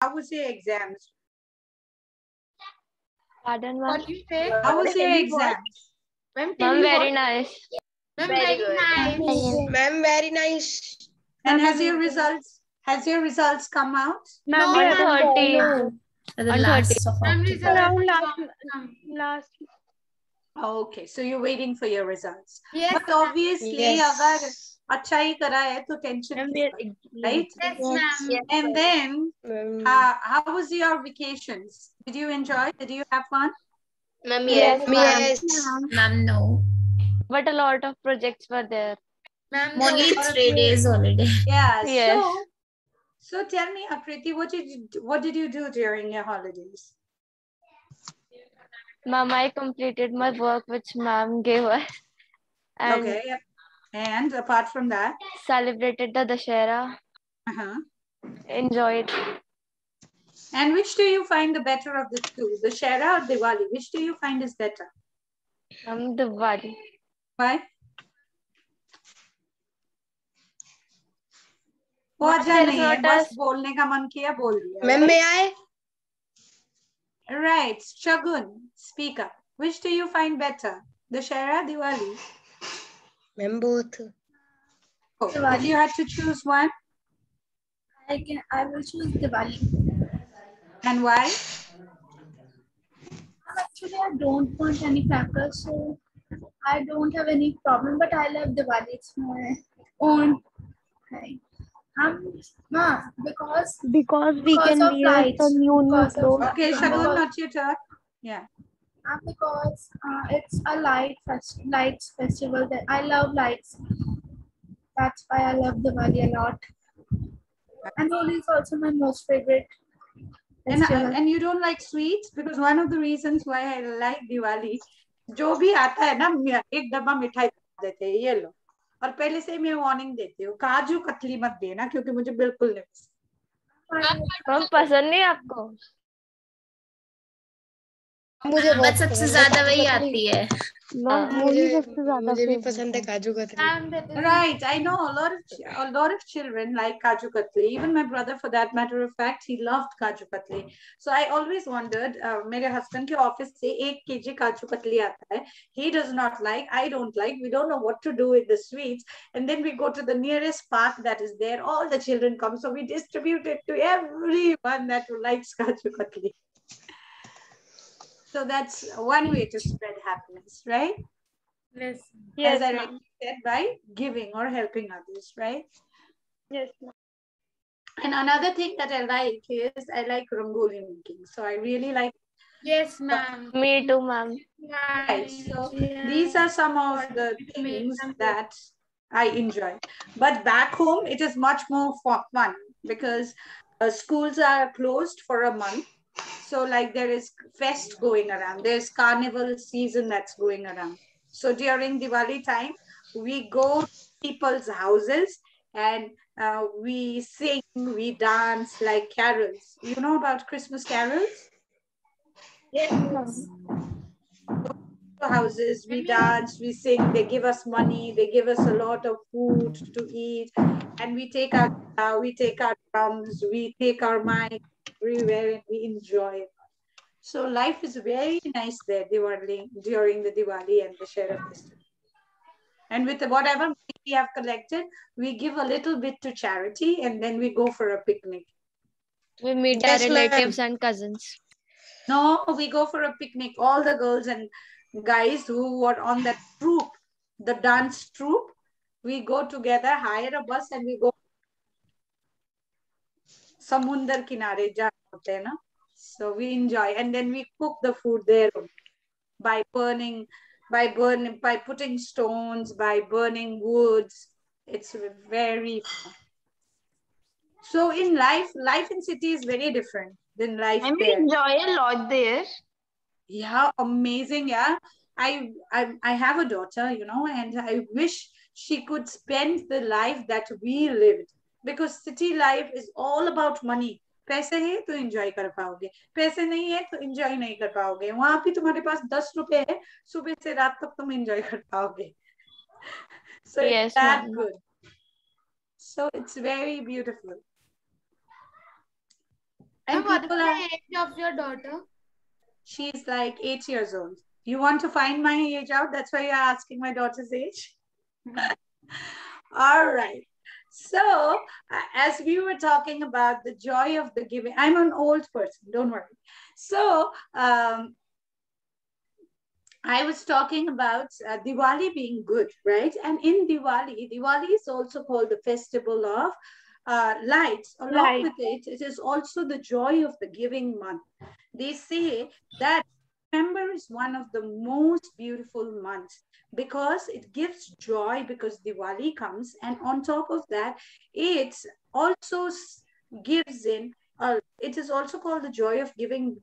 how was your exams? Pardon, ma'am. What do you say? How was your exams? Ma'am, Ma'am, very nice. Ma'am, Very very good. nice. Ma'am, very nice. And has your results come out? No, On ma'am. 30. At the On last of Ma'am, October. result Around will come. last. Oh, okay, so you're waiting for your results. Yes, But obviously, Yes. अगर अच्छा ही करा है तो tension नहीं, right? yes, ma'am. And then, Ma'am, how was your vacations? Did you enjoy? Did you have fun? ma'am, Yes, yes. Ma'am, no. But a lot of projects were there. Ma'am, Only 3 days holiday. Yeah. Yes. So tell me, Akriti, what did you do during your holidays? Ma'am, I completed my work which ma'am gave us and Okay. And apart from that, celebrated the Dashera. Enjoyed. and which do you find the better of the two, Dussehra or Diwali? Which do you find is better? Diwali. Why? वजह नहीं है, बस बोलने का मन किया बोल दिया. Ma'am, may I? Right, Shagun, speak up. Which do you find better, Dussehra, Diwali? Ma'am, both. Oh, if you had to choose one, I will choose Diwali. and why? Actually, I don't want any crackers, so I don't have any problem. But I love Diwali. It's my own thing. Because we can of wear lights. the new Because of- clothes. Okay, Shagun, not your turn. Yeah. Because it's a lights festival. That I love lights. That's why I love Diwali a lot. And Holi is also my most favorite festival. And you don't like sweets? Because one of the reasons why I like Diwali, जो भी आता है ना, एक डब्बा मिठाई देते हैं, ये लो. और पहले से मैं वार्निंग देती हूँ, काजू कतली मत देना क्योंकि मुझे बिल्कुल नहीं पसंद. मैम पसंद नहीं आपको? मुझे बट सबसे ज्यादा वही आती है. मुझे भी पसंद है kaju katli. Right, I know a lot of children like kaju katli. Even my brother, for that matter of fact, he loved kaju katli. So I always wondered, मेरे husband के office से 1 kg kaju katli आता है. He does not like, I don't like. We don't know what to do with the sweets. And then we go to the nearest park that is there. All the children come, so we distribute it to everyone that likes kaju katli. So that's one way to spread happiness, right? Yes. As I said, by giving or helping others, right? Yes. And another thing that I like is I like rangoli making. So I really like. Yes, ma'am. Me too, ma'am. Right. So these are some of the things that I enjoy. But back home, it is much more fun because schools are closed for a month. So like there is fest going around. There's carnival season that's going around. So during Diwali time, we go to people's houses and we sing, we dance like carols. You know about Christmas carols? Yes. Houses, we dance, we sing, they give us money, they give us a lot of food to eat, and we take our drums, we take our mic everywhere and we enjoy it. So life is very nice there during the Diwali and the Dussehra festival. And with whatever money we have collected, we give a little bit to charity and then we go for a picnic. We meet our relatives and cousins. No, we go for a picnic. All the girls and guys who were on that troupe, the dance troupe, we go together, hire a bus and we go samundar kinare jaana hote hai na. So we enjoy and then we cook the food there by putting stones, by burning woods. It's very fun. So in life in city is very different than life And we there. enjoy a lot there. Yeah, amazing. Yeah. I have a daughter, you know, and I wish she could spend the life that we lived because city life is all about money. पैसे है तो enjoy कर पाओगे, पैसे नहीं है तो enjoy नहीं कर पाओगे. वहां भी तुम्हारे पास 10 रुपए है, सुबह से रात तक तुम enjoy कर पाओगे. So Yes, it's that ma'am. good. So it's very beautiful. And What is people the are, age of your daughter? she's like 8 years old. You want to find my age out? That's why you're asking my daughter's age? All right. So, as we were talking about the joy of the giving, I'm an old person, don't worry. So, I was talking about Diwali being good, right? And in Diwali, Diwali is also called the festival of lights. Along with it, it is also the joy of the giving month. They say that November is one of the most beautiful months because it gives joy because Diwali comes. And on top of that, it also gives in, it is also called the joy of giving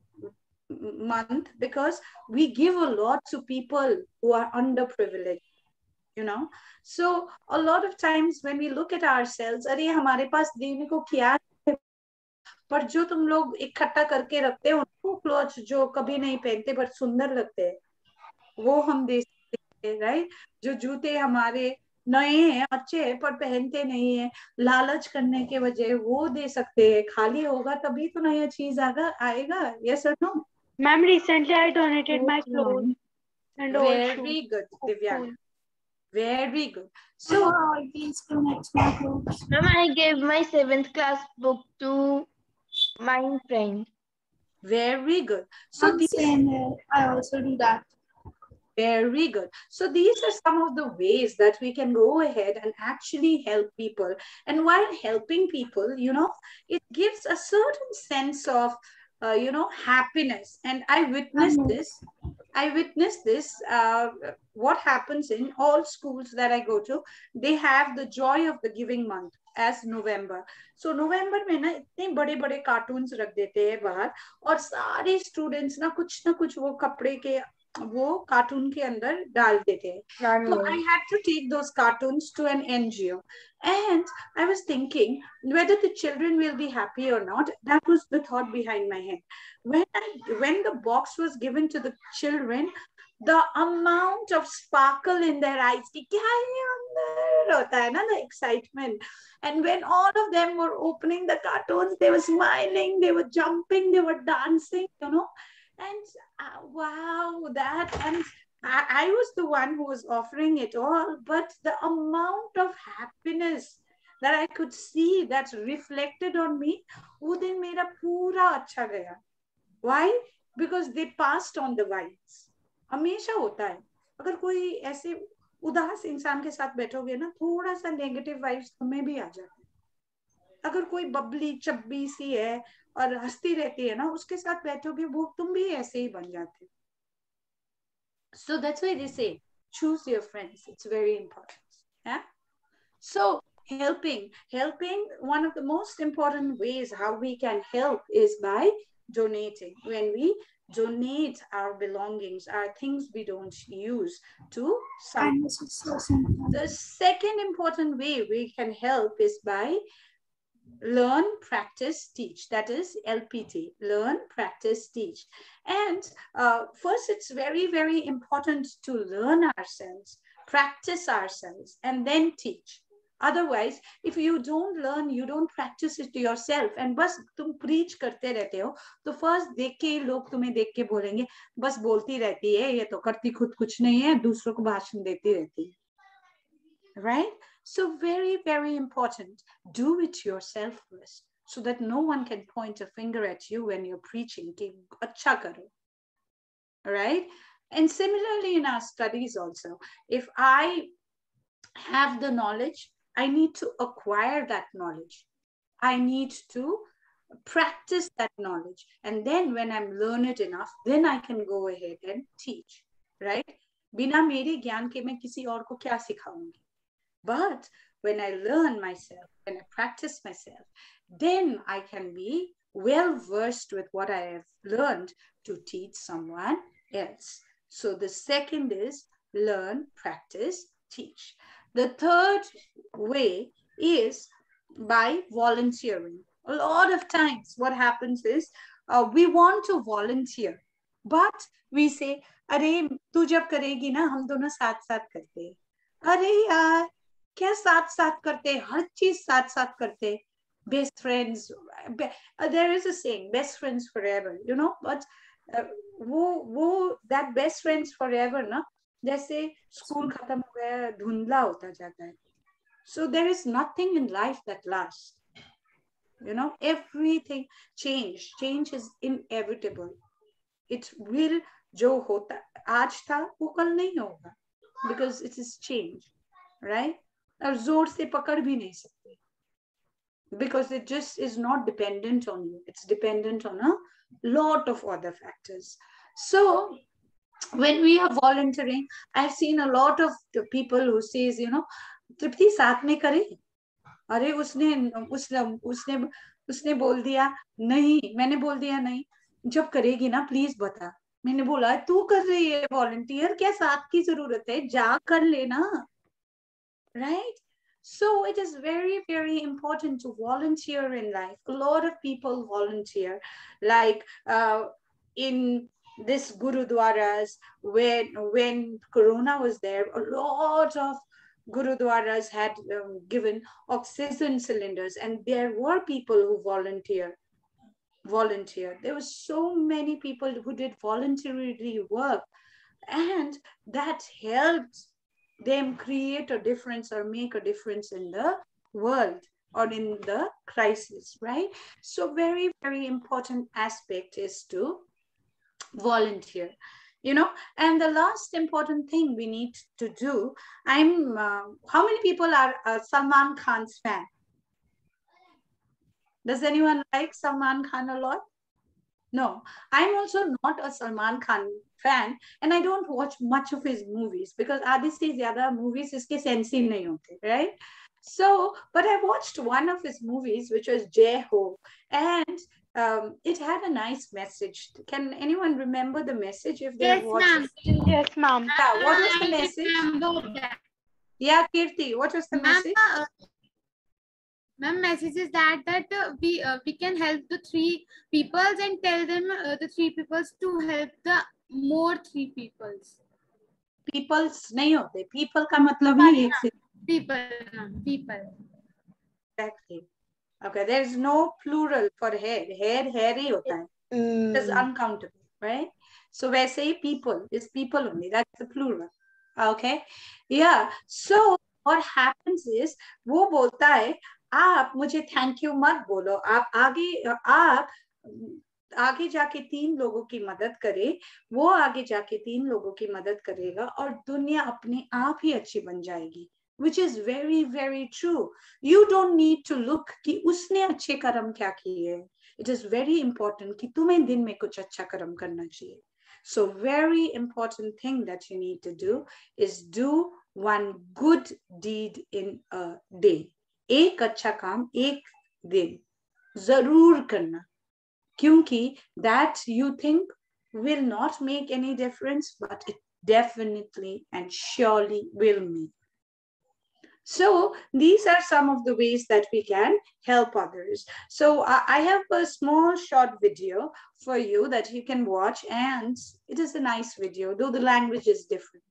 month because we give a lot to people who are underprivileged, you know. So a lot of times when we look at ourselves, अरे हमारे पास देने को क्या है, पर जो तुम लोग इकट्ठा करके रखते हो उनको क्लोथ्स जो कभी नहीं पहनते पर सुंदर लगते हैं वो हम दे सकते हैं, राइट? जो जूते हमारे नए हैं अच्छे हैं पर पहनते नहीं है, लालच करने के वजह वो दे सकते हैं, खाली होगा तभी तो नया चीज आएगा, यस और no? Ma'am, recently I donated my clothes and old shoes. Very good, Divyana. Very good. So So, I please donate my clothes. Ma'am, I gave my 7th class book to my friend. very good. So these, Same here. I also do that. very good. So these are some of the ways that we can go ahead and actually help people. And while helping people, you know, it gives a certain sense of, you know, happiness. And I witnessed this. What happens in all schools that I go to, they have the joy of the giving month as November. So November में ना इतने बड़े बड़े cartoons रख देते हैं बाहर और सारे स्टूडेंट्स ना कुछ वो कपड़े के वो कार्टून के अंदर डाल देते हैं. So I had to take those cartoons to an NGO and I was thinking whether the children will be happy or not. That was the thought behind my head. When the box was given to the children, the amount of sparkle in their eyes, कि क्या ये अंदर होता है ना, the excitement. And when all of them were opening the cartoons, they were smiling, they were jumping, they were dancing, you know. And wow, that, and I was the one who was offering it all, but the amount of happiness that I could see that's reflected on me, वो दिन मेरा पूरा अच्छा गया. Why? Because they passed on the vibes. हमेशा होता है अगर कोई ऐसे उदास इंसान के साथ बैठोगे ना, थोड़ा सा नेगेटिव वाइब्स तुम्हें भी आ जाते हैं. अगर कोई बबली चब्बी सी है और हंसती रहती है ना, उसके साथ बैठोगे वो तुम भी ऐसे ही बन जाते हो. So that's why they say choose your friends. It's very important. Yeah. So helping, one of the most important ways how we can help is by donating. When we donate our belongings, our things we don't use to someone. The second important way we can help is by learn, practice, teach. That is LPT, learn, practice, teach. And first, it's very, very important to learn ourselves, practice ourselves, and then teach. Otherwise, if you don't learn, you don't practice it to yourself, and बस तुम preach करते रहते हो, तो first देख के लोग तुम्हें देख के बोलेंगे बस बोलती रहती है, ये तो करती खुद कुछ नहीं है, दूसरों को भाषण देती रहती है. Right? So very, very important. Do it yourself first, so that no one can point a finger at you when you're preaching. कि अच्छा करो. Right? And similarly in our studies also, if I have the knowledge, I need to acquire that knowledge. I need to practice that knowledge. And then when I'm learned enough, then I can go ahead and teach, right? बिना मेरे ज्ञान के मैं किसी और को क्या सिखाऊंगी? But when I learn myself, when I practice myself, then I can be well versed with what I have learned to teach someone else. So the second is learn, practice, teach. The third way is by volunteering. A lot of times what happens is we want to volunteer, but we say, अरे तू जब करेगी ना हम दोनों साथ साथ करते हैं. अरे यार क्या साथ साथ करते, हर चीज साथ साथ करते. best friends. There is a saying, best friends forever, you know, but वो that best friends forever ना, जैसे स्कूल खत्म हो गया धुंधला होता जाता है. So there is nothing in life that lasts. You know, everything change is inevitable. It will, जो होता आज था वो कल नहीं होगा, because it is change, right? और जोर से पकड़ भी नहीं सकते, because it just is not dependent on you. It's dependent on a lot of other factors. So when we are volunteering, I've seen a lot of the people who says, you know, तृप्ति साथ में करे. अरे उसने बोल दिया नहीं, मैंने बोल दिया नहीं, जब करेगी ना प्लीज बता. मैंने बोला तू कर रही है वॉलंटियर, क्या साथ की जरूरत है, जा कर लेना, right? So it is very, very important to volunteer in life. A lot of people volunteer, like in this gurudwaras, when Corona was there, a lot of gurudwaras had given oxygen cylinders, and there were people who volunteered. There were so many people who did voluntary work, and that helped them create a difference or make a difference in the world or in the crisis, right? So very, very important aspect is to volunteer, you know. And the last important thing we need to do, how many people are Salman Khan's fan? Does anyone like Salman Khan a lot? No, I'm also not a Salman Khan fan, and I don't watch much of his movies because आधे से ज़्यादा movies इसके sense ही नहीं होते, right? So, but I watched one of his movies, which was Jai Ho, and it had a nice message. Can anyone remember the message if they Yes, watched ma'am. it? Yes, ma'am. Yeah, what was the message? Yeah, Kirti, what was the message? Ma'am, message is that we can help the 3 peoples and tell them the 3 peoples to help the more 3 peoples. Peoples नहीं होते. People का मतलब ही एक से. People. Exactly. Okay, there is no plural for hair. Hair ही होता है. It is uncountable, right? So वैसे ही people is people only. That's the plural. Okay. Yeah. So what happens is वो बोलता है आप मुझे थैंक यू मत बोलो, आप आगे जाके 3 लोगों की मदद करे, वो आगे जाके 3 लोगों की मदद करेगा और दुनिया अपने आप ही अच्छी बन जाएगी, which is very, very true. You don't need to look कि उसने अच्छे कर्म क्या किए. It is very important कि तुम्हें दिन में कुछ अच्छा कर्म करना चाहिए. So very important thing that you need to do is do one good deed in a day. एक अच्छा काम एक दिन जरूर करना, क्योंकि that you think will not make any difference, but it definitely and surely will make. So these are some of the ways that we can help others. So I have a small short video for you that you can watch, and it is a nice video, though the language is different.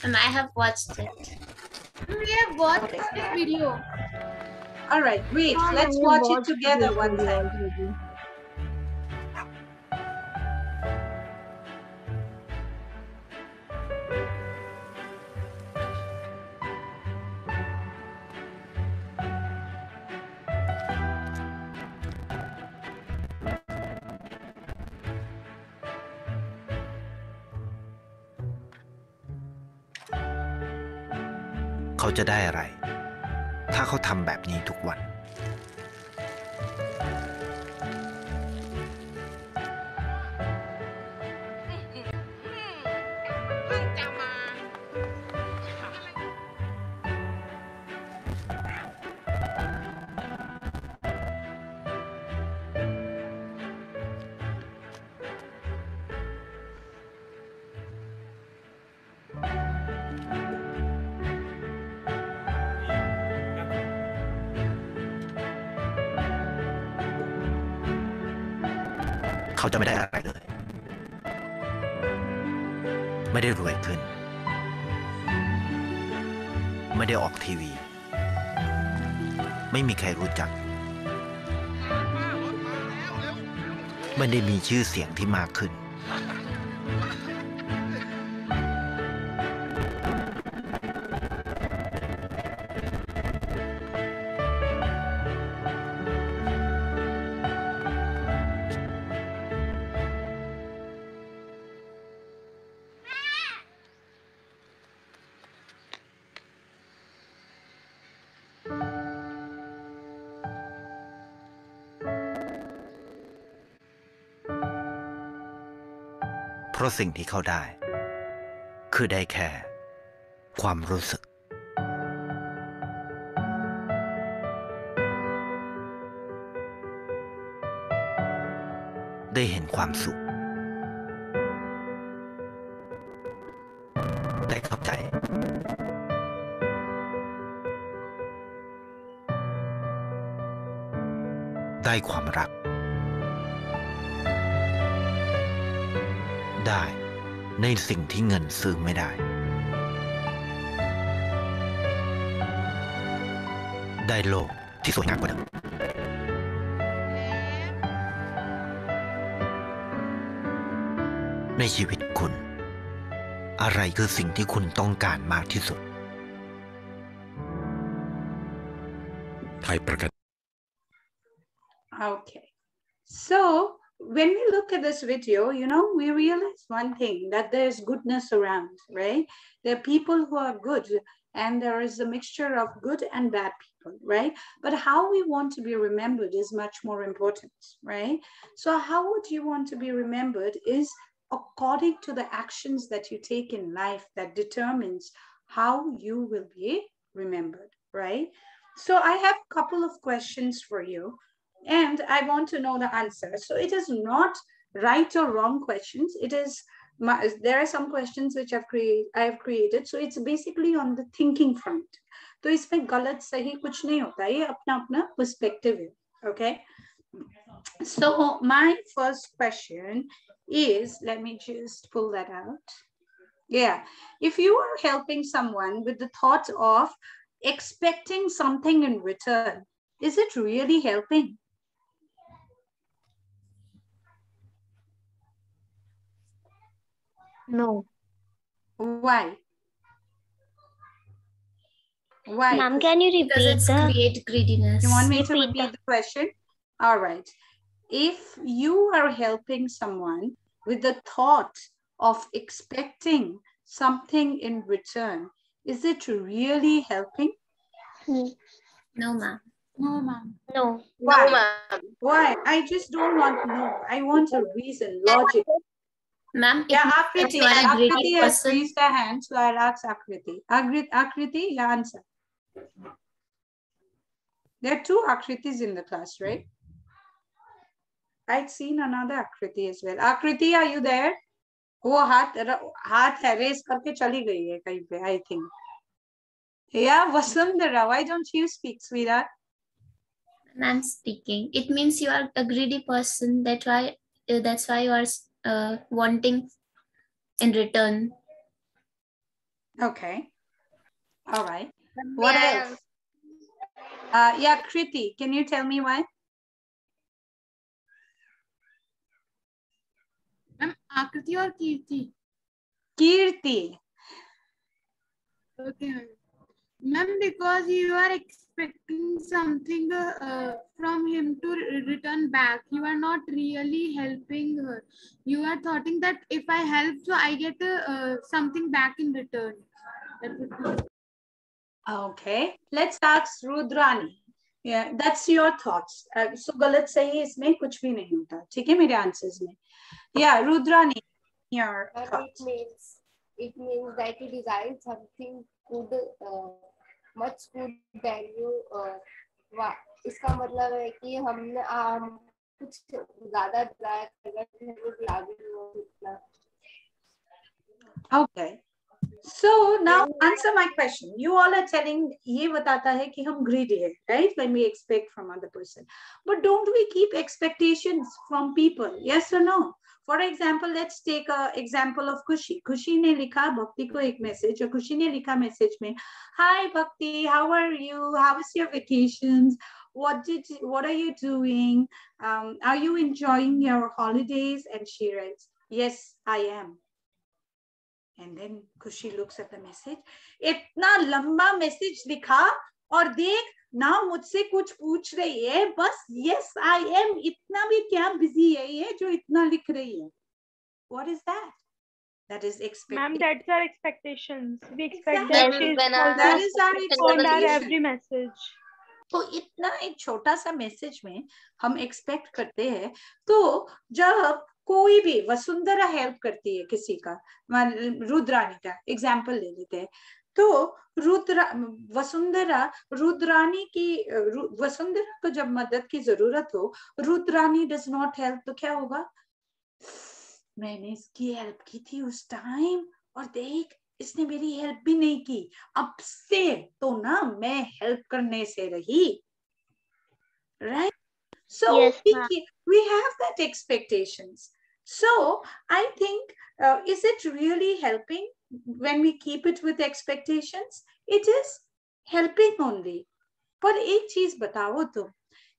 And I have watched it. We have watched this video. All right, great. Let's watch it together one time.เขาจะได้อะไรถ้าเขาทำแบบนี้ทุกวัน เขาจะไม่ได้อะไรเลย ไม่ได้รวยขึ้น ไม่ได้ออกทีวี ไม่มีใครรู้จัก ไม่ได้มีชื่อเสียงที่มากขึ้น เพราะสิ่งที่เขาได้คือได้แค่ความรู้สึกได้เห็นความสุขได้เข้าใจได้ความรักได้ในสิ่งที่เงินซื้อไม่ได้ได้โลกที่สวยงามกว่าเดิมในชีวิตคุณอะไรคือสิ่งที่คุณต้องการมากที่สุดไทยประกัน Okay, so when we look at this video, you know, we realize one thing, that there's goodness around, right? There are people who are good, and there is a mixture of good and bad people, right? But how we want to be remembered is much more important, right? So how would you want to be remembered is according to the actions that you take in life that determines how you will be remembered, right? So I have a couple of questions for you, and I want to know the answer. So it is not right or wrong questions. It is there are some questions which I have created. So it's basically on the thinking front. तो इसमें गलत सही कुछ नहीं होता, ये अपना अपना perspective है, okay? So my first question is, let me just pull that out. Yeah, if you are helping someone with the thought of expecting something in return, is it really helping? No. Why? Why? Ma'am, can you Because repeat it's the create greediness. You want me to repeat repeat the question? All right. If you are helping someone with the thought of expecting something in return, is it really helping? No, ma'am. No, ma'am. No. Why? Why? I just don't want to know. I want a reason, logic. Ma'am, Yeah, if Akriti. you are a greedy Akriti has person, raised her hand, so I'll ask Akriti. Akriti, your answer. There are two Akritis in the class, right? I'd seen another Akriti as well. Akriti, are you there? वो हाथ है race करके चली गई है कहीं पे, I think. Yeah, Vasundhara, why don't you speak, sweetheart? I'm speaking. It means you are a greedy person. That's why you are wanting in return. Okay. All right. What else? Yeah, Kriti, can you tell me why? Ma'am, Akriti or Kirti? Kirti. Okay, ma'am, because you are expecting something from him to return back. You are not really helping her. You are thinking that if I help, so I get something back in return. Okay, let's ask Rudrani. Yeah, that's your thoughts. So गलत सही इसमें कुछ भी नहीं होता, ठीक है मेरे answers में. Yeah, Rudrani, your thoughts. It means that you desire something good, much good than you. इसका मतलब है कि हमने कुछ ज़्यादा desire करना है, Okay, So now answer my question. You all are telling ये बताता है कि हम greedy है, right? When we expect from other person. But don't we keep expectations from people? Yes or no? For example, let's take a example of Kushi. Kushi ने लिखा भक्ति को एक message और Kushi ने लिखा message में, Hi Bhakti, how are you? How was your vacations? What are you doing? Are you enjoying your holidays? And she writes, yes, I am. And then Kushi looks at the message. इतना लंबा message लिखा और देख ना मुझसे कुछ पूछ रही है, बस yes I am इतना भी क्या बिजी है ये जो इतना लिख रही है. What is that? That is expectation. Ma'am, that's our expectations. We expect Exactly. that she is That is our respond our expectation. every message. तो इतना एक छोटा सा मैसेज में हम एक्सपेक्ट करते हैं. तो जब कोई भी वसुंधरा हेल्प करती है किसी का, रुद्रानी का एग्जाम्पल ले लेते हैं, तो वसुंधरा को जब मदद की जरूरत हो, रुद्रानी डज नॉट हेल्प, तो क्या होगा? मैंने इसकी हेल्प की थी उस टाइम और देख इसने मेरी हेल्प भी नहीं की, अब से तो ना मैं हेल्प करने से रही. Right? So Yes, we have that expectations. So I think, is it really helping when we keep it with expectations? It is helping only. पर एक चीज बताओ तुम,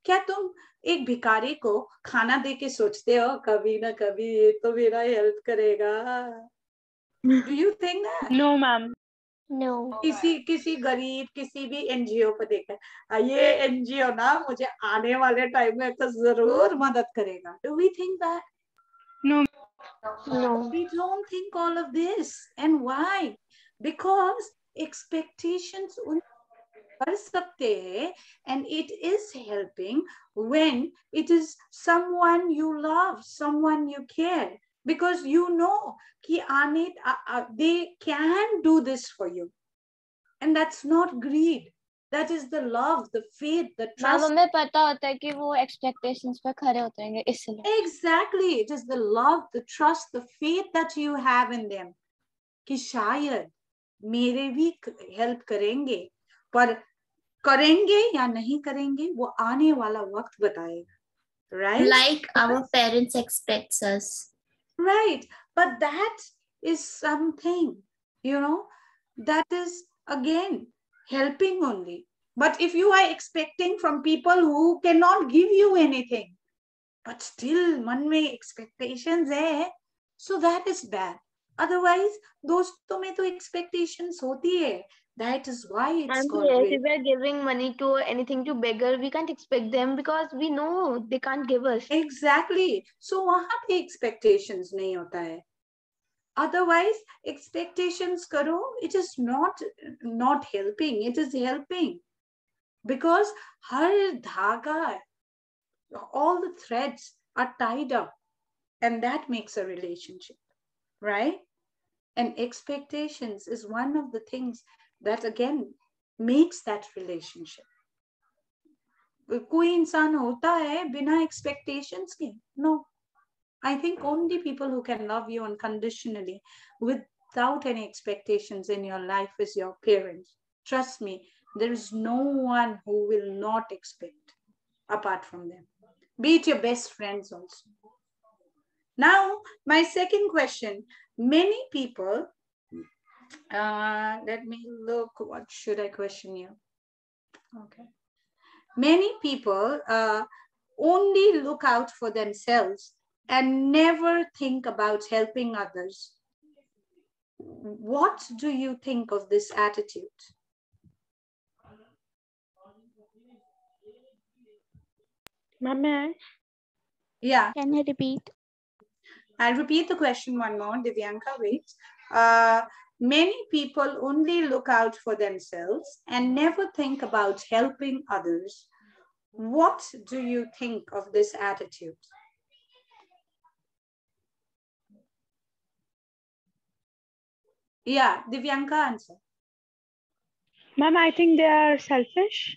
क्या तुम एक भिखारी को खाना दे के सोचते हो कभी ना कभी ये तो मेरा हेल्प करेगा? Do you think that? No, ma'am. No. किसी गरीब किसी भी एनजीओ को देखकर ये एनजीओ ना मुझे आने वाले टाइम में तो जरूर मदद करेगा. Do we think that? No. No. We don't think all of this. And why? Because expectations कर सकते हैं, and it is helping when it is someone you love, someone you care, because you know कि they can do this for you, and that's not greed. That is the love, the faith, the trust. हमें पता होता है कि वो expectations पे खरे उतरेंगे इसलिए. Exactly, it is the love, the trust, the faith that you have in them. कि शायद मेरे भी help करेंगे, पर करेंगे या नहीं करेंगे वो आने वाला वक्त बताएगा. Right? Like our parents expects us. Right, but that is something, that is again helping only. But if you are expecting from people who cannot give you anything, but still मन में expectations है, so that is bad. Otherwise, दोस्तों में तो expectations होती है. That is why it's called yes, greed. if we are giving money to anything to beggar, we can't expect them because we know they can't give us. Exactly. So वहाँ पे expectations नहीं होता है. Otherwise, expectations करो, it is not helping. It is helping because हर धागा, all the threads are tied up, and that makes a relationship, right? And expectations is one of the things that again makes that relationship. कोई इंसान होता है बिना expectations के? No. I think only people who can love you unconditionally without any expectations in your life is your parents. Trust me, there is no one who will not expect apart from them. Be it your best friends also. Now, my second question. Many people, let me look, what should I question you? Okay. Many people only look out for themselves and never think about helping others. What do you think of this attitude? Ma'am, Yeah. Can you repeat? I'll repeat the question one more, Divyanka, wait. Many people only look out for themselves and never think about helping others. What do you think of this attitude? Yeah, Divyanka, answer. Ma'am, I think they are selfish.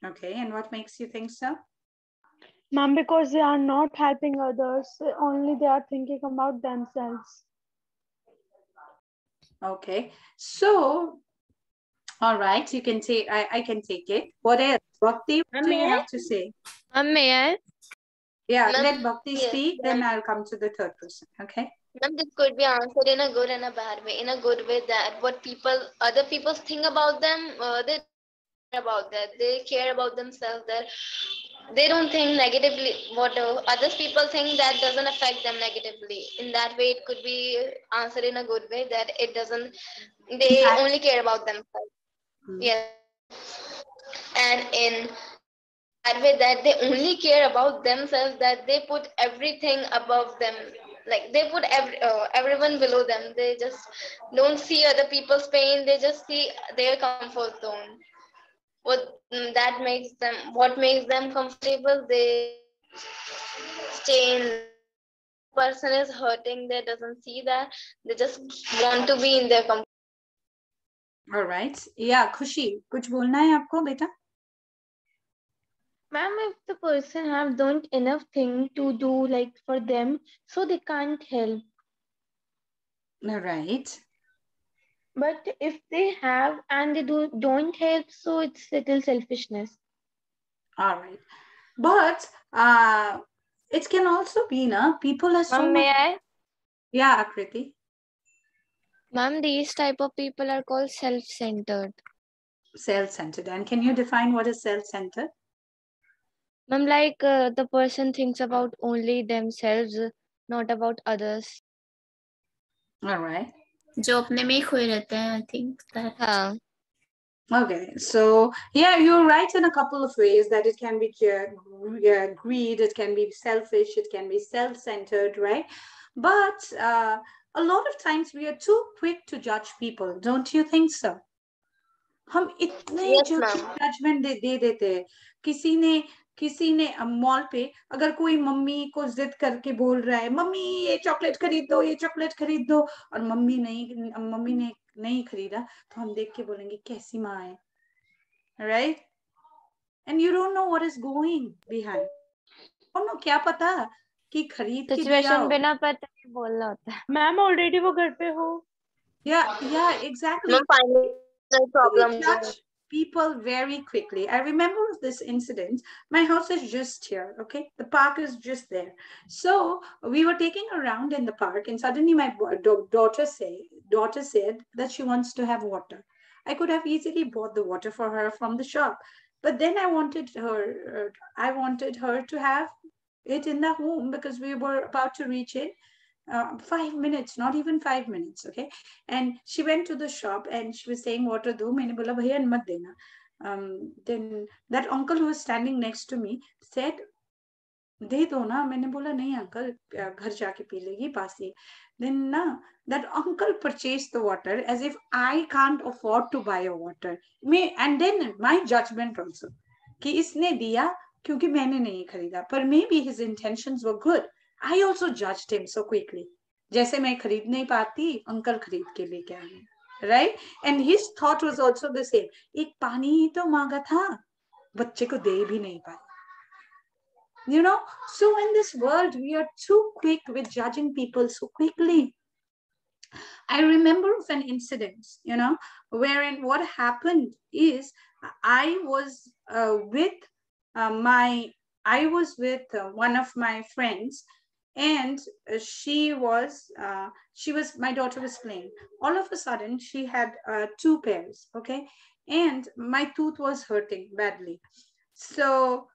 Okay, and what makes you think so? Ma'am, because they are not helping others, only they are thinking about themselves. Okay. So, all right, you can take, I can take it. What else? Bhakti, what do you have to say? May I? Yeah, Ma'am, let Bhakti yes, speak, then I'll come to the third person. Okay. ma'am, this could be answered in a good and a bad way. In a good way, that what other people think about them, they care about that. They care about themselves. That they don't think negatively. What others people think, that doesn't affect them negatively. In that way, it could be answered in a good way, that it doesn't. They Impact. only care about themselves. Yes, and in that way, that they only care about themselves, that they put everything above them, like they put everyone below them. They just don't see other people's pain, they just see their comfort zone. What makes them comfortable, they stay in that. Person is hurting, they doesn't see that, they just want to be in their comfort. All right. Yeah, Khushi, कुछ बोलना है आपको बेटा? Ma'am, if the person have don't enough thing to do like for them, so they can't help. All right. But if they have and they don't help, so it's little selfishness. All right. But it can also be, people are so Ma'am, much. may I? Yeah, Akriti. Ma'am, these type of people are called self-centered. Self-centered. And can you define what is self-centered? Ma'am, like the person thinks about only themselves, not about others. All right. जो अपने में ही खोए रहते हैं, I think that. हाँ. Okay, so yeah, you're right in a couple of ways, that it can be greed, it can be selfish, it can be self-centered, right? But a lot of times we are too quick to judge people, don't you think so? हम इतने Yes, judgement दे देते हैं. किसी ने mall पे अगर कोई mummy को जिद करके बोल रहा है, मम्मी ये चॉकलेट खरीद दो, ये चॉकलेट खरीद दो, और मम्मी ने नहीं खरीदा, तो हम देख के बोलेंगे कैसी माँ है, right? And you don't know what is going behind. Oh no, क्या पता कि खरीद के दिया सिचुएशन हो. बिना पता ही बोलना होता है. मैम ऑलरेडी वो घर पे हो. Yeah, exactly. Ma'am, final We problem. judge people very quickly. I remember this incident. My house is just here, okay? The park is just there. So we were taking a round in the park, and suddenly my daughter said that she wants to have water. I could have easily bought the water for her from the shop, but then I wanted her to have it in the home, because we were about to reach it. 5 minutes, not even 5 minutes, okay? And she went to the shop and she was saying, water do. मैंने बोला भैया मत देना. Then that uncle who was standing next to me said, दे दो ना. मैंने बोला नहीं अंकल, घर जाके पी लेगी पास ही. Then that uncle purchased the water as if I can't afford to buy a water. And then my judgment also, कि इसने दिया क्योंकि मैंने नहीं खरीदा. But maybe his intentions were good. I also judged him so quickly. जैसे मैं खरीद नहीं पाती, अंकल खरीद के लेके आए, right? And his thought was also the same. एक पानी ही तो मांगा था, बच्चे को दे भी नहीं पाए. You know, so in this world, we are too quick with judging people so quickly. I remember of an incident, wherein what happened is I was with one of my friends, and my daughter was playing. All of a sudden, she had 2 pairs, okay? And my tooth was hurting badly. So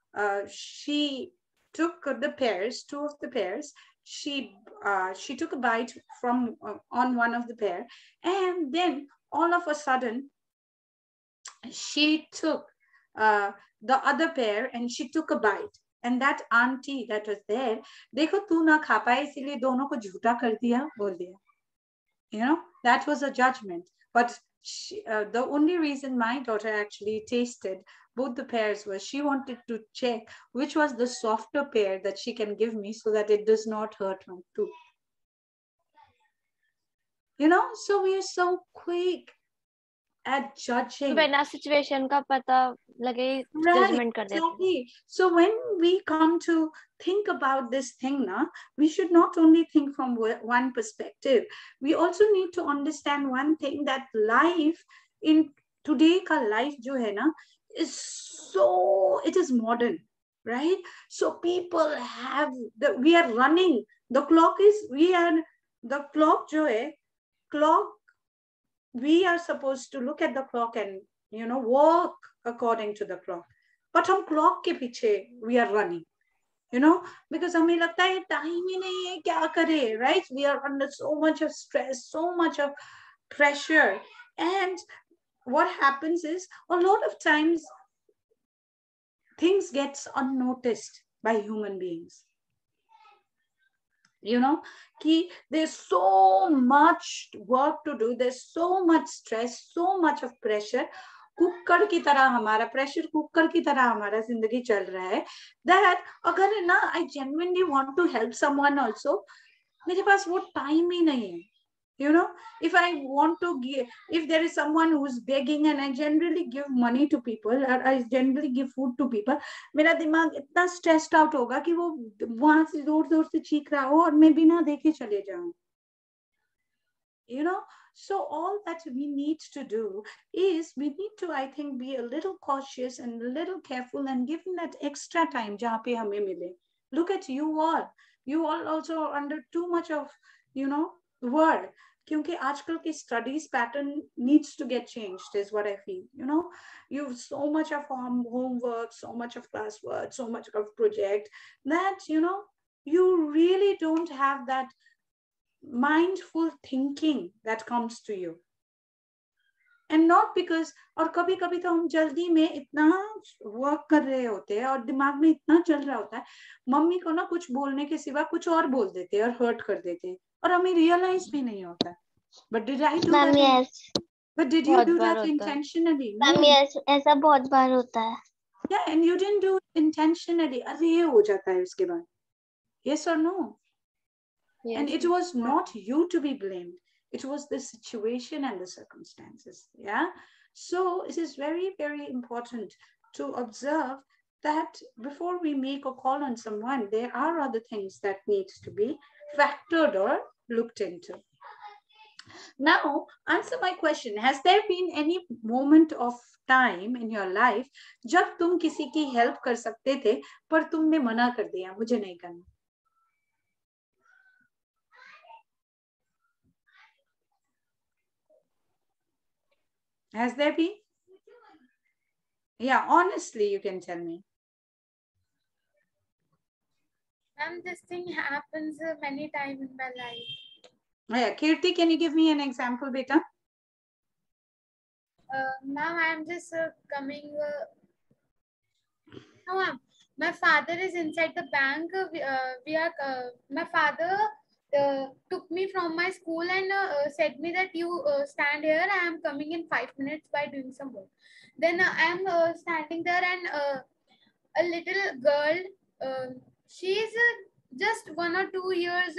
she took 2 of the pairs. She took a bite from on one of the pair, and then all of a sudden she took the other pair and she took a bite. And that auntie that was there, देखो तू ना खा पाए इसीलिए दोनों को झूठा कर दिया, बोल दिया. That was a judgment. But the only reason my daughter actually tasted both the pairs was she wanted to check which was the softer pair that she can give me so that it does not hurt my tooth. So we are so quick. at judging. बिना situation का पता लगे judgement कर देते हैं. Exactly. So when we come to think about this thing, we should not only think from one perspective. We also need to understand one thing, that life in today ka life jo hai na, is so, it is modern, right? So people have, we are running, the clock jo hai, we are supposed to look at the clock and, walk according to the clock. But hum clock ke piche, we are running, because hame lagta hai time hi nahi hai, kya kare, right? We are under so much of stress, so much of pressure. And what happens is, a lot of times things gets unnoticed by human beings. There's so much work to do, there's so much stress, so much of pressure. Cooker की तरह हमारा, pressure cooker की तरह हमारा जिंदगी चल रहा है, that अगर ना I genuinely want to help someone also, मेरे पास वो टाइम ही नहीं है. If I want to give, if there is someone who's begging and I generally give money to people, or I generally give food to people, मेरा दिमाग इतना stressed out होगा कि वो वहां से जोर से चीख रहा हो और मैं बिना देखे चले जाऊं. So all that we need to do is, we need to, I think, be a little cautious and a little careful and give them that extra time jahan pe hame mile. Look at you all also are under too much of, work. Kyunki aajkal ki studies pattern needs to get changed, is what I feel. You have so much of homework, so much of classwork, so much of project, that, you really don't have that mindful thinking that comes to you. And not because, और कभी कभी तो हम जल्दी में इतना work कर रहे होते हैं और दिमाग में इतना चल रहा होता है, मम्मी को ना कुछ बोलने के सिवा कुछ और बोल देते हैं और हर्ट कर देते हैं और हमें रियलाइज भी नहीं होता. But did I do that? Yes. But did you do that intentionally? Ma'am, yes, ऐसा बहुत बार होता है. Yeah, and you didn't do it intentionally. अरे ये हो जाता है उसके बाद. Yes or no? Yes. And it was not you to be blamed. It was the situation and the circumstances. Yeah. So it is very, very important to observe that before we make a call on someone, there are other things that needs to be factored or looked into. Now, answer my question. Has there been any moment of time in your life जब तुम किसी की help कर सकते थे पर तुमने मना कर दिया, मुझे नहीं करना? Has there been? Yeah, honestly, you can tell me. This thing happens many times in my life. Yeah, Kirti, can you give me an example, beta? Ma'am, I'm just coming. No, ma'am. My father is inside the bank. My father took me from my school and said me that you stand here. I am coming in 5 minutes by doing some work. Then I am standing there and a little girl, she is just 1 or 2 years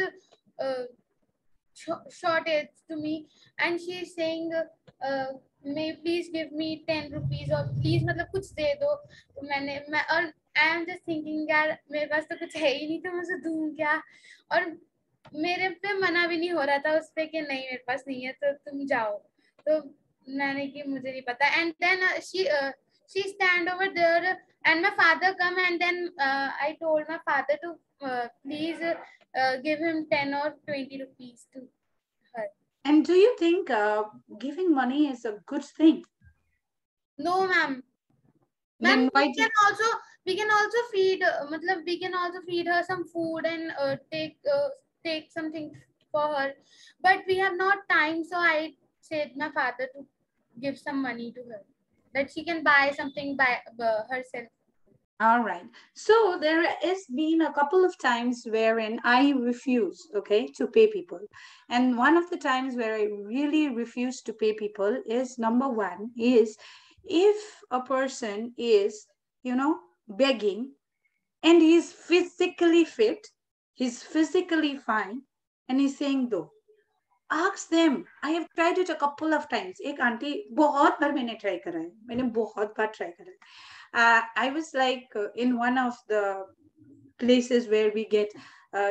short age to me, and she is saying, may please give me 10 rupees or please मतलब कुछ दे दो. और I am just thinking यार मेरे पास तो कुछ है ही नहीं तो मैं उसे दूँ क्या, और मेरे पे मना भी नहीं हो रहा था उस पे कि नहीं मेरे पास नहीं है तो तुम जाओ. तो मैंने कि मुझे नहीं पता. And then she stand over there and my father come, and then I told my father to please give him 10 or 20 rupees to her. And do you think giving money is a good thing? No, ma'am. Ma'am, we can also feed. We can also feed her some food and take something for her. But we have not time, so I said my father to give some money to her that she can buy something by herself. All right. So there has been a couple of times wherein I refuse, to pay people. And one of the times where I really refuse to pay people is, number one, is if a person is, begging and he's physically fit, he's physically fine, and he's saying, do. Ask them. I have tried it a couple of times. एक aunty बहुत बार मैंने try करा है, मैंने बहुत बार try करा है. I was like in one of the places where we get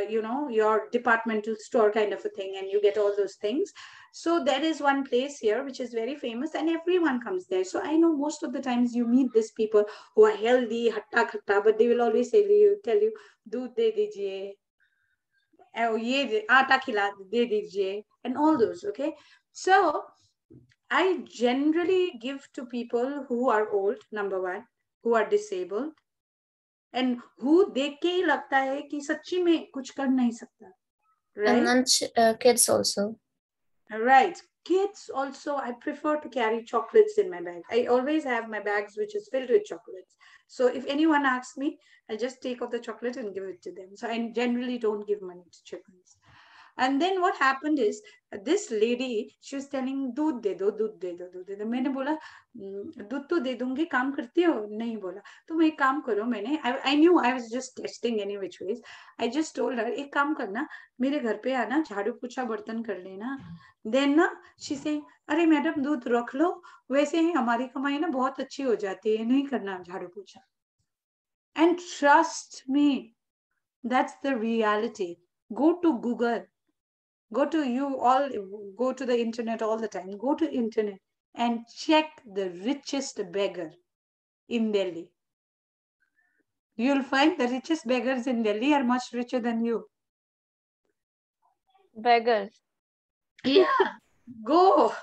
your departmental store kind of a thing, and you get all those things. So there is one place here which is very famous, and everyone comes there. So I know most of the times you meet these people who are healthy, hatta khatta, but they will always tell you दूध दे दीजिए, ये आटा खिला दे दीजिए, and all those. Okay, so I generally give to people who are old, number one, who are disabled, and who देख के ही लगता है कि सच्ची में कुछ कर नहीं सकता, right? And kids also. Right. Kids also, I prefer to carry chocolates in my bag. I always have my bags which is filled with chocolates. So if anyone asks me, I just take off the chocolate and give it to them. So I generally don't give money to children. And then what happened is, this lady, she was telling, दूध दे दो, दूध दे दो, दूध दे दो. मैंने बोला, दूध तो दे दूंगी, काम करती हो? नहीं बोला. तुम एक काम करो, मैंने, I knew I was just testing any which ways. I just told her, एक काम करना, मेरे घर पे आना, झाड़ू पोछा बर्तन कर लेना. Then ना, she saying, अरे मैडम दूध रख लो, वैसे ही हमारी कमाई ना बहुत अच्छी हो जाती है, नहीं करना झाड़ू पोछा. And trust me, that's the reality. Go to Google. Go to the internet all the time. Go to internet and check the richest beggar in Delhi. You'll find the richest beggars in Delhi are much richer than you. Beggars. Yeah, go.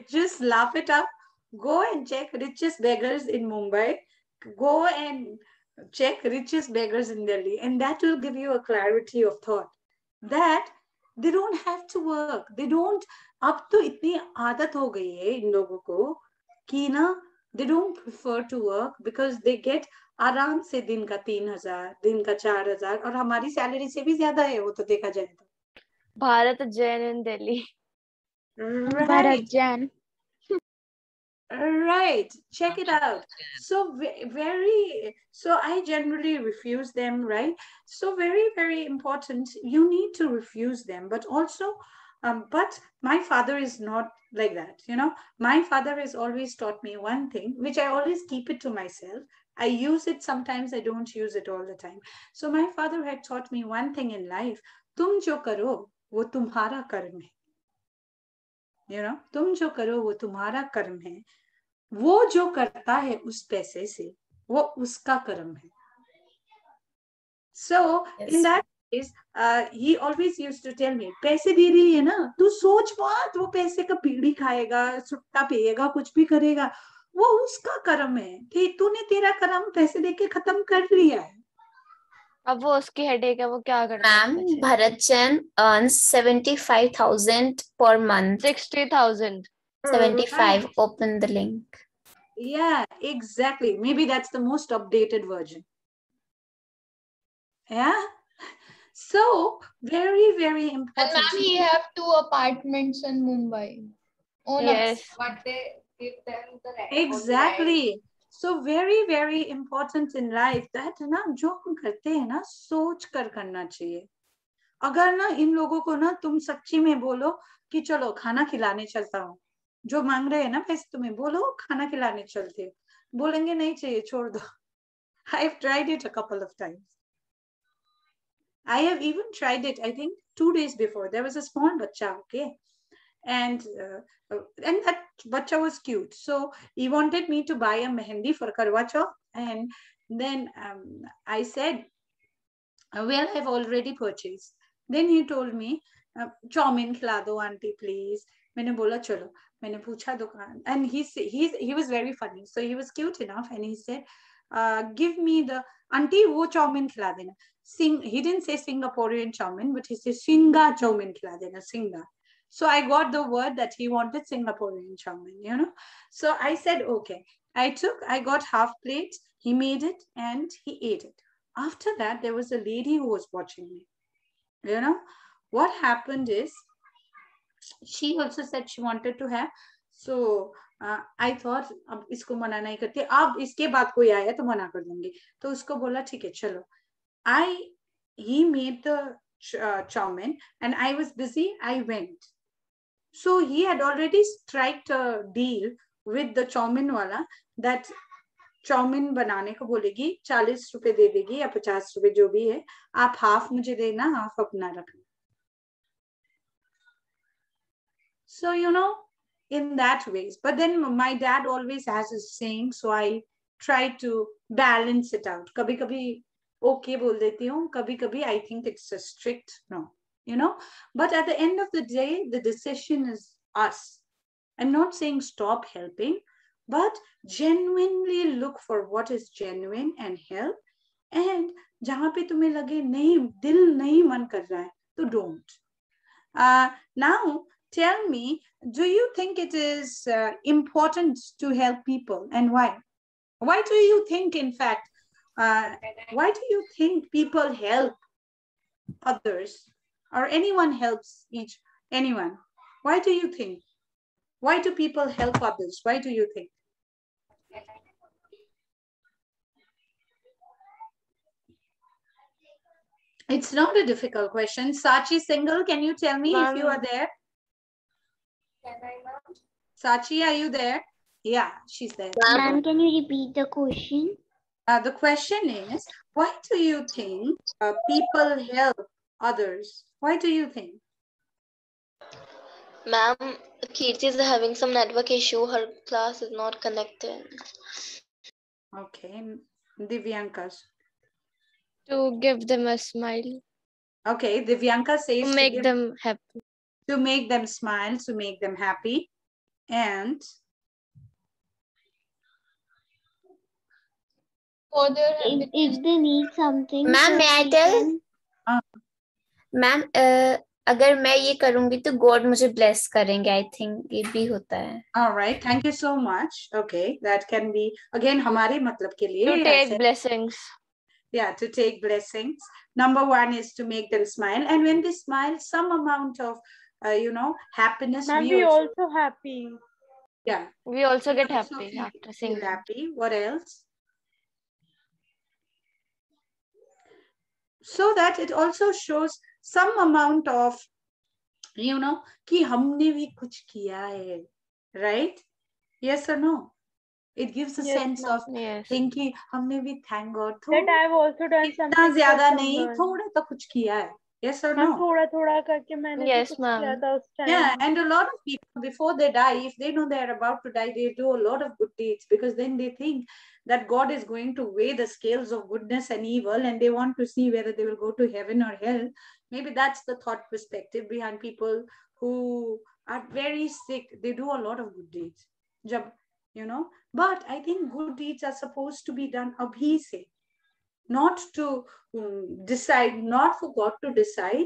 Just laugh it up. Go and check richest beggars in Mumbai. Go and check richest beggars in Delhi. And that will give you a clarity of thought that they don't have to work. They don't. अब तो इतनी आदत हो गई है इन लोगों को कि ना, they don't prefer to work because they get आराम से दिन का 3,000, दिन का 4,000, और हमारी सैलरी से भी ज्यादा है वो तो देखा जाए तो. Bharat Jain in Delhi. Bharat Jain. Right, check it out. So so I generally refuse them, right? So very, very important. You need to refuse them, but also, but my father is not like that. My father has always taught me one thing, which I always keep it to myself. I use it sometimes, I don't use it all the time. So my father had taught me one thing in life. तुम जो करो वो तुम्हारा कर्म है. तुम जो करो वो तुम्हारा कर्म है. वो जो करता है उस पैसे से वो उसका कर्म है. So in that case, he always used to tell me, पैसे दे रही है ना, तू सोच मत, वो पैसे का बीड़ी खाएगा, सुट्टा पिएगा, कुछ भी करेगा, वो उसका कर्म है. तूने तेरा कर्म पैसे देके खत्म कर लिया है. अब वो उसकी हेडेक है, वो क्या करता है? Ma'am, Bharat Jain earns 75,000 per month. 60,000. 75. Open the link. Yeah, exactly. Maybe that's the most updated version. Yeah. So very, very important. And ma'am, he have 2 apartments in Mumbai. Yes. But they give them the rent. Exactly. So very, very important in life that ना जो हम करते हैं ना, सोच कर करना चाहिए. अगर ना इन लोगों को ना तुम सच्ची में बोलो कि चलो खाना खिलाने चलता हूँ, जो मांग रहे हैं ना पैसे, तुम्हें बोलो खाना खिलाने चलते, बोलेंगे नहीं चाहिए, छोड़ दो. I've tried it a couple of times. I have even tried it, I think 2 days before. There was a small bacha, okay? And that bacha was cute. So he wanted me to buy a mehendi for Karwa Chauth. And then I said, well, I've already purchased. Then he told me, chowmin khila do, auntie, please. मैंने बोला चलो. मैंने पूछा दुकान. And he was very funny. So he was cute enough. And he said, give me the, auntie, wo chowmin khila dena. He didn't say Singaporean chowmin, but he said Singa chowmin khila dena, Singa. So I got the word that he wanted Singaporean chowmin, So I said, okay. I got half plate, he made it and he ate it. After that, there was a lady who was watching me. What happened is, she also said she wanted to have. So I thought, अब इसको मना नहीं करती, अब इसके बाद कोई आया तो मना कर दूंगी. तो उसको बोला ठीक है चलो. He made the chowmin and I was busy. I went. So he had already striked a deal with the chowmin wala that chow mein बनाने को बोलेगी 40 रुपए दे देगी या 50 रुपए जो भी है, आप हाफ मुझे देना हाफ अपना रखना. So you know, in that ways. But then my dad always has a saying, so I try to balance it out. कभी कभी okay बोल देती हूँ, कभी कभी I think it's a strict no, you know. But at the end of the day, the decision is us. I'm not saying stop helping, but genuinely look for what is genuine and help. And जहाँ पे तुम्हें लगे नहीं दिल नहीं मन कर रहा है तो don't. Now tell me, do you think it is important to help people, and why? Why do you think, in fact, why do you think people help others, or anyone helps anyone? Why do you think? Why do people help others? Why do you think? It's not a difficult question. Sachi Single, can you tell me if you are there? Can I, ma'am? Sachi, are you there? Yeah, she's there. Ma'am, can you repeat the question? The question is, why do you think people help others? Why do you think? Ma'am, Kirti is having some network issue. Her class is not connected. Okay, Divyanka. To give them a smile. Okay, Divyanka says To make them happy. To make them smile, to make them happy. And If they need something. Ma'am, may I tell? Ma'am, अगर मैं ये करूंगी तो God मुझे bless करेंगे. I think ये भी होता है. All right, thank you so much. Okay, that can be again हमारे मतलब के लिए. To take blessings. Yeah, to take blessings. Number one is to make them smile, and when they smile, some amount of happiness. Ma'am, we also happy. Yeah, we also get happy after seeing them. Happy. What else? So that it also shows some amount of, कि हमने भी कुछ किया है, right? Yes or no? It gives a sense of thinking, हमने भी thank God. That I have also done something. इतना ज़्यादा नहीं, थोड़ा तो कुछ किया है. Yes or no? थोड़ा करके मैंने yes, कुछ किया था उस time. Yeah, and a lot of people before they die, if they know they are about to die, they do a lot of good deeds because then they think that God is going to weigh the scales of goodness and evil, and they want to see whether they will go to heaven or hell. Maybe that's the thought perspective behind people who are very sick. They do a lot of good deeds, But I think good deeds are supposed to be done abhi se. Not to decide, not for God to decide,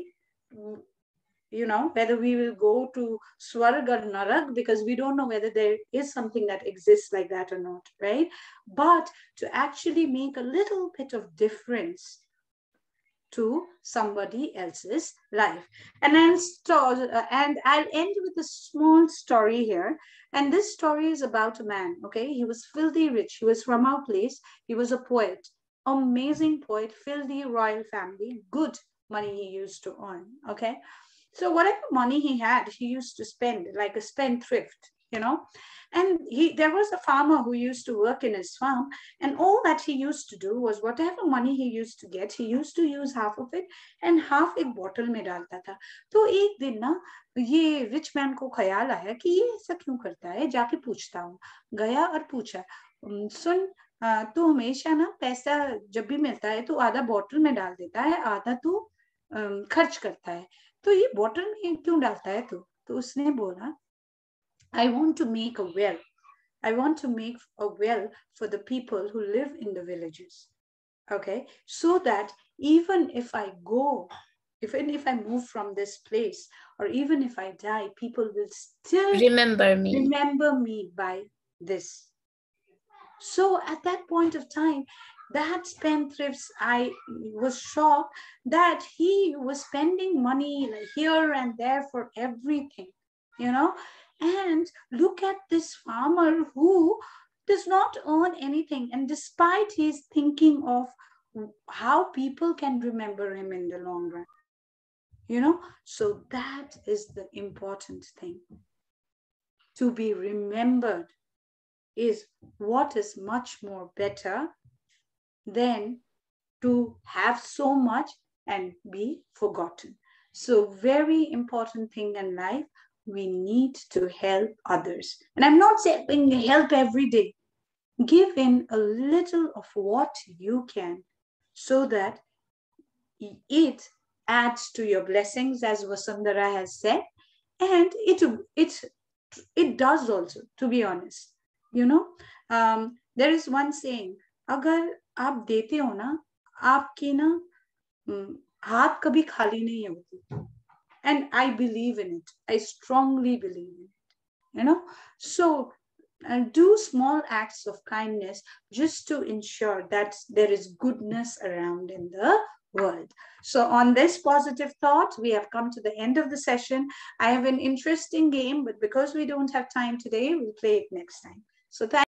whether we will go to Swarg or Narak, because we don't know whether there is something that exists like that or not, right? But to actually make a little bit of difference to somebody else's life. And I'll end with a small story here. And this story is about a man, okay? He was filthy rich. He was from our place. He was a poet. Amazing poet, filthy royal family, good money he used to earn, okay? So whatever money he had, he used to spend like a spendthrift, And there was a farmer who used to work in his farm, and all that he used to do was whatever money he used to get, he used to use half of it and half एक bottle में डालता था. तो एक दिन ना ये rich man को ख्याल आया कि ये ऐसा क्यों करता है, जाके पूछता हूँ. गया और पूछा, सुन तो हमेशा ना पैसा जब भी मिलता है तो आधा बॉटल में डाल देता है, आधा तो खर्च करता है, तो ये बॉटल में क्यों डालता है? तो उसने बोला, I want to make a well. I want to make a well for the people who live in the villages. Okay, so that even if I go, even if I move from this place, or even if I die, people will still remember me by this. So at that point of time, that spendthrift, I was shocked that he was spending money like here and there for everything, And look at this farmer who does not earn anything. And despite he's thinking of how people can remember him in the long run. you know. So that is the important thing. To be remembered is what is much more better than to have so much and be forgotten. So very important thing in life, we need to help others. And I'm not saying help every day. Give in a little of what you can so that it adds to your blessings, as Vasundhara has said, and it does also, to be honest. You know, there is one saying, अगर आप देते हो ना, आपकी ना हाथ कभी खाली नहीं होती. And I believe in it. I strongly believe in it. You know, so do small acts of kindness just to ensure that there is goodness around in the world. So on this positive thought, we have come to the end of the session. I have an interesting game, but because we don't have time today, we'll play it next time. So thank